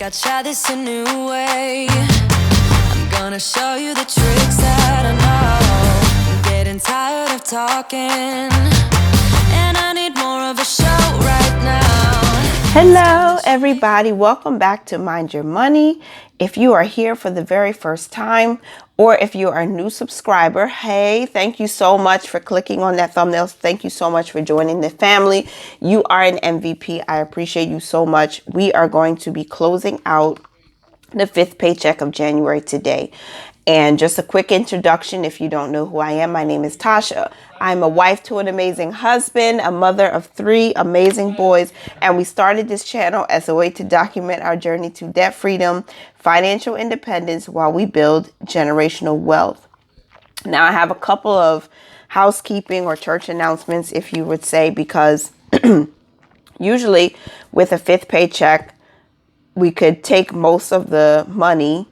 think I'd try this a new way. I'm gonna show you the tricks that I know. I'm getting tired of talking, and I need more of a show right now. Hello everybody, welcome back to Mind Your Money. If you are here for the very first time, or if you are a new subscriber, hey, thank you so much for clicking on that thumbnail. Thank you so much for joining the family. You are an MVP. I appreciate you so much. We are going to be closing out the 5th paycheck of January today. And just a quick introduction, if you don't know who I am, my name is Tasha. I'm a wife to an amazing husband, a mother of 3 amazing boys, and we started this channel as a way to document our journey to debt freedom, financial independence, while we build generational wealth. Now, I have a couple of housekeeping or church announcements, if you would say, because usually with a 5th paycheck, we could take most of the money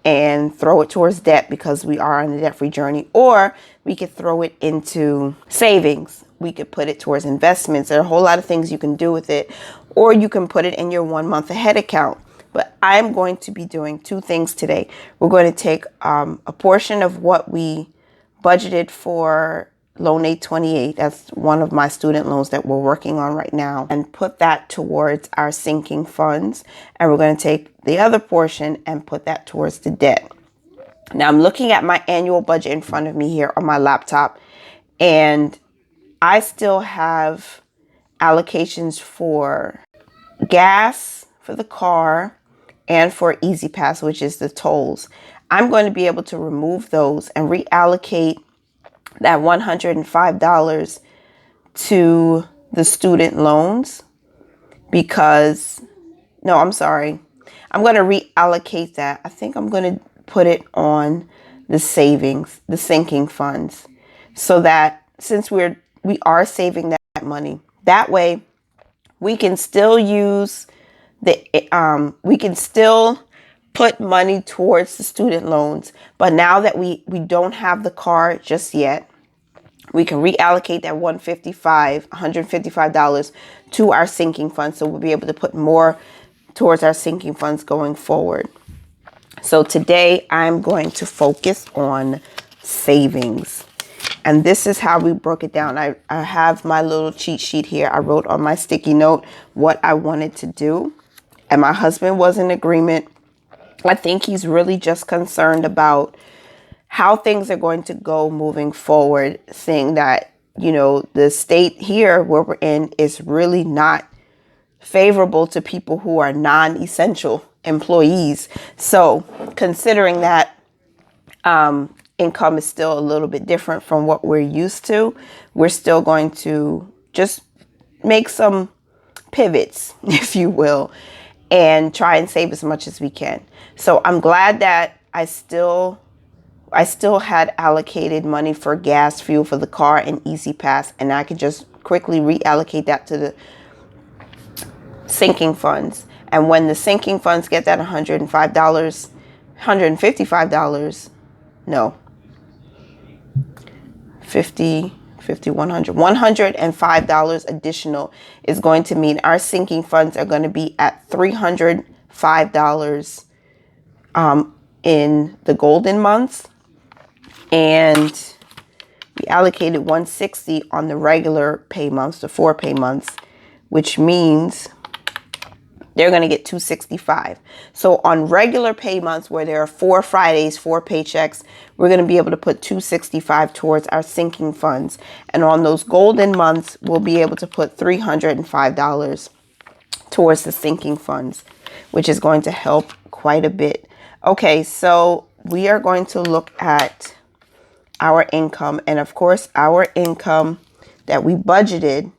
and throw it towards debt because we are on a debt-free journey, or we could throw it into savings. We could put it towards investments. There are a whole lot of things you can do with it, or you can put it in your 1 month ahead account. But I'm going to be doing 2 things today. We're going to take a portion of what we budgeted for Loan 828, that's one of my student loans that we're working on right now, and put that towards our sinking funds. And we're going to take the other portion and put that towards the debt. Now I'm looking at my annual budget in front of me here on my laptop, and I still have allocations for gas for the car and for Easy Pass, which is the tolls. I'm going to be able to remove those and reallocate that $105 to the student loans because, no, I'm sorry. I'm going to reallocate that. I think I'm going to put it on the savings, the sinking funds, so that since we are saving that money, that way we can still use we can still put money towards the student loans. But now that we don't have the car just yet, we can reallocate that $155 to our sinking funds. So we'll be able to put more towards our sinking funds going forward. So today I'm going to focus on savings. And this is how we broke it down. I have my little cheat sheet here. I wrote on my sticky note what I wanted to do. And my husband was in agreement. I think he's really just concerned about how things are going to go moving forward, seeing that, you know, the state here where we're in is really not favorable to people who are non-essential employees. So considering that income is still a little bit different from what we're used to, we're still going to just make some pivots, if you will, and try and save as much as we can. So I'm glad that I still had allocated money for gas, fuel for the car, and Easy Pass, and I could just quickly reallocate that to the sinking funds. And when the sinking funds get that $155, no, 50, 100, $105 additional is going to mean our sinking funds are going to be at $305 in the golden months, and we allocated $160 on the regular pay months, the 4 pay months, which means they're going to get $265. So on regular pay months where there are 4 Fridays, 4 paychecks, we're going to be able to put $265 towards our sinking funds. And on those golden months, we'll be able to put $305 towards the sinking funds, which is going to help quite a bit. Okay, so we are going to look at our income. And of course, our income that we budgeted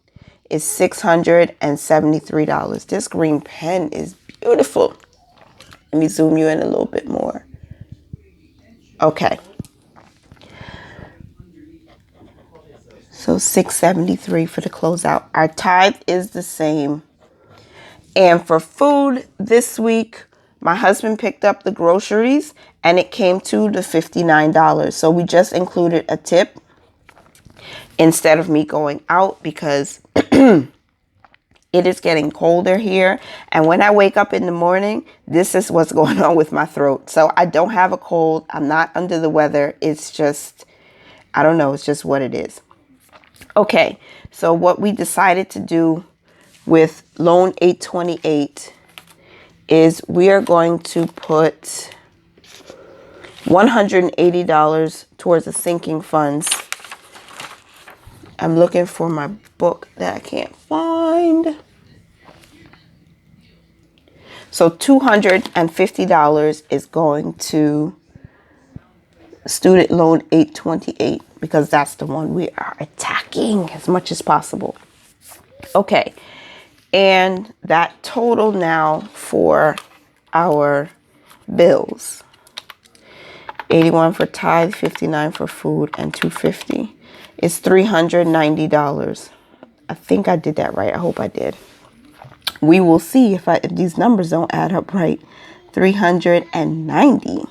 is $673. This green pen is beautiful. Let me zoom you in a little bit more. Okay. So $673 for the closeout. Our tithe is the same. And for food this week, my husband picked up the groceries and it came to the $59. So we just included a tip instead of me going out because It is getting colder here. And when I wake up in the morning, this is what's going on with my throat. So I don't have a cold. I'm not under the weather. It's just, I don't know. It's just what it is. Okay. So what we decided to do with loan 828 is we are going to put $180 towards the sinking funds. I'm looking for my book that I can't find. So $250 is going to student loan 828 because that's the one we are attacking as much as possible. Okay. And that total now for our bills, 81 for tithe, 59 for food, and 250 is $390. I think I did that right. I hope I did. We will see if these numbers don't add up right. 390.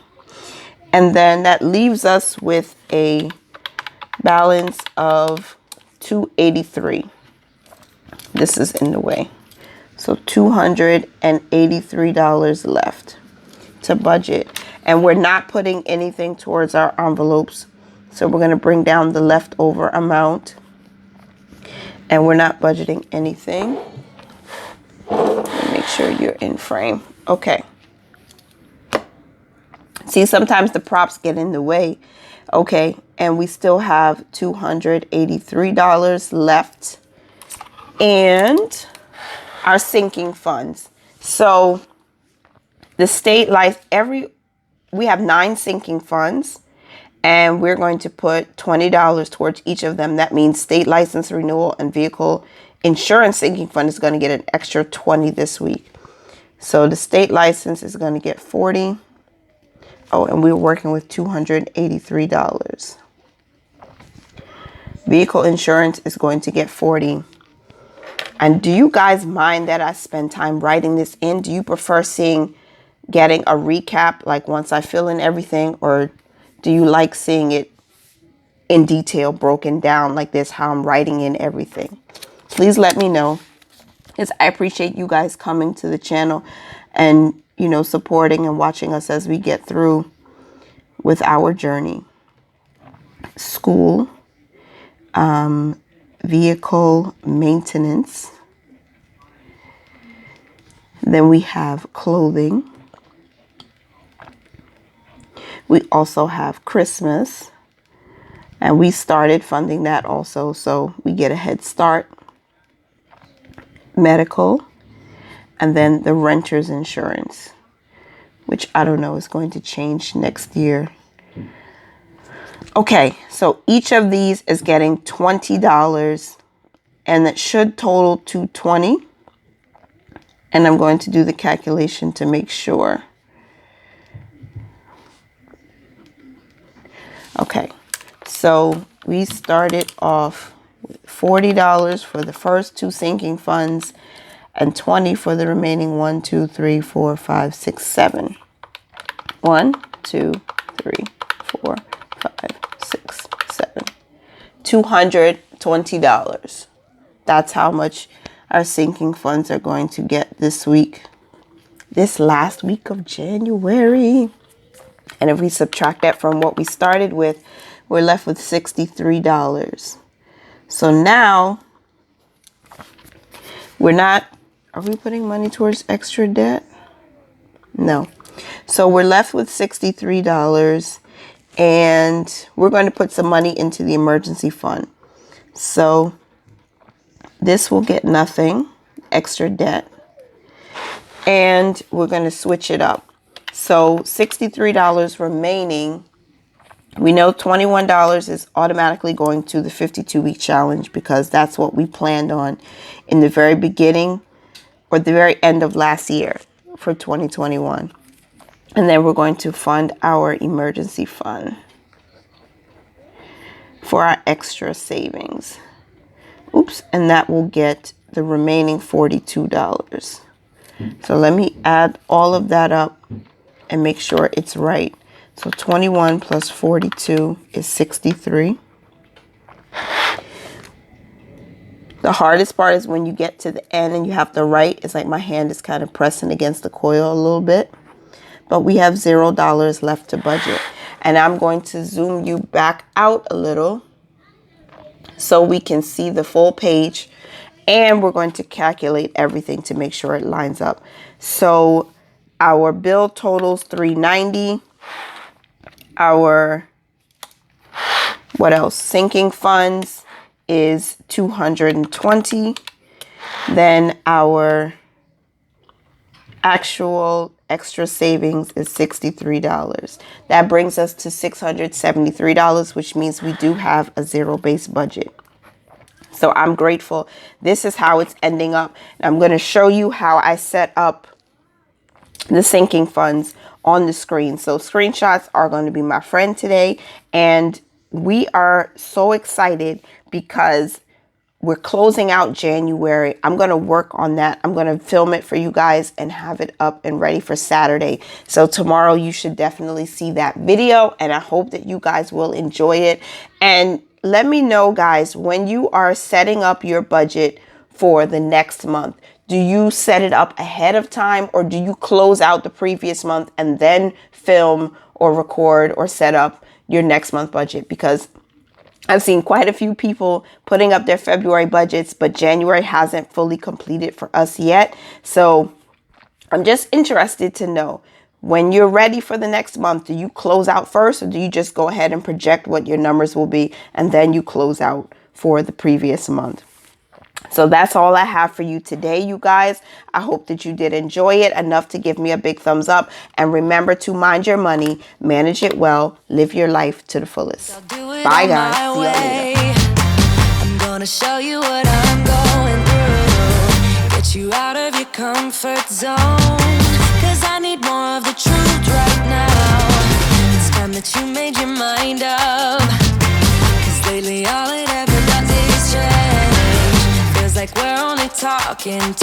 And then that leaves us with a balance of 283. This is in the way. So $283 left to budget. And we're not putting anything towards our envelopes. So we're going to bring down the leftover amount. And we're not budgeting anything. Make sure you're in frame. Okay. See, sometimes the props get in the way. Okay. And we still have $283 left. And our sinking funds. So the state life, we have 9 sinking funds. And we're going to put $20 towards each of them. That means state license renewal and vehicle insurance sinking fund is going to get an extra 20 this week. So the state license is going to get 40. Oh, and we're working with $283. Vehicle insurance is going to get 40. And do you guys mind that I spend time writing this in? Do you prefer getting a recap, like once I fill in everything, or do you like seeing it in detail broken down like this, how I'm writing in everything? Please let me know, because I appreciate you guys coming to the channel and, supporting and watching us as we get through with our journey. School, vehicle maintenance. Then we have clothing. We also have Christmas. And we started funding that also, so we get a head start. Medical. And then the renter's insurance, which I don't know is going to change next year. Okay, so each of these is getting $20, and that should total $220. And I'm going to do the calculation to make sure. Okay, so we started off with $40 for the first 2 sinking funds and 20 for the remaining 1, 2, 3, 4, 5, 6, 7. 1, 2, 3, 4, 5, 6, 7. $220. That's how much our sinking funds are going to get this week, this last week of January. And if we subtract that from what we started with, we're left with $63. So now are we putting money towards extra debt? No. So we're left with $63, and we're going to put some money into the emergency fund. So this will get nothing, extra debt, and we're going to switch it up. So $63 remaining. We know $21 is automatically going to the 52-week challenge because that's what we planned on in the very beginning or the very end of last year for 2021. And then we're going to fund our emergency fund for our extra savings. Oops, and that will get the remaining $42. So let me add all of that up and make sure it's right. So 21 plus 42 is 63. The hardest part is when you get to the end and you have to write. It's like my hand is kind of pressing against the coil a little bit. But we have $0 left to budget. And I'm going to zoom you back out a little so we can see the full page. And we're going to calculate everything to make sure it lines up. So our bill totals $390. Our, what else? Sinking funds is $220. Then our actual extra savings is $63. That brings us to $673, which means we do have a zero-based budget. So I'm grateful. This is how it's ending up. And I'm going to show you how I set up the sinking funds on the screen. So screenshots are going to be my friend today. And we are so excited because we're closing out January. I'm going to work on that. I'm going to film it for you guys and have it up and ready for Saturday. So tomorrow you should definitely see that video. And I hope that you guys will enjoy it. And let me know, guys, when you are setting up your budget for the next month, do you set it up ahead of time, or do you close out the previous month and then film or record or set up your next month budget? Because I've seen quite a few people putting up their February budgets, but January hasn't fully completed for us yet. So I'm just interested to know, when you're ready for the next month, do you close out first, or do you just go ahead and project what your numbers will be and then you close out for the previous month? So that's all I have for you today, you guys. I hope that you did enjoy it enough to give me a big thumbs up. And remember to mind your money, manage it well, live your life to the fullest. Bye, guys. See y'all later. I'm gonna show you what I'm going through. Get you out of your comfort zone. Cause I need more of the truth right now. It's time that you made your mind up. Cause lately all it ever does is change. Feels like we're only talking.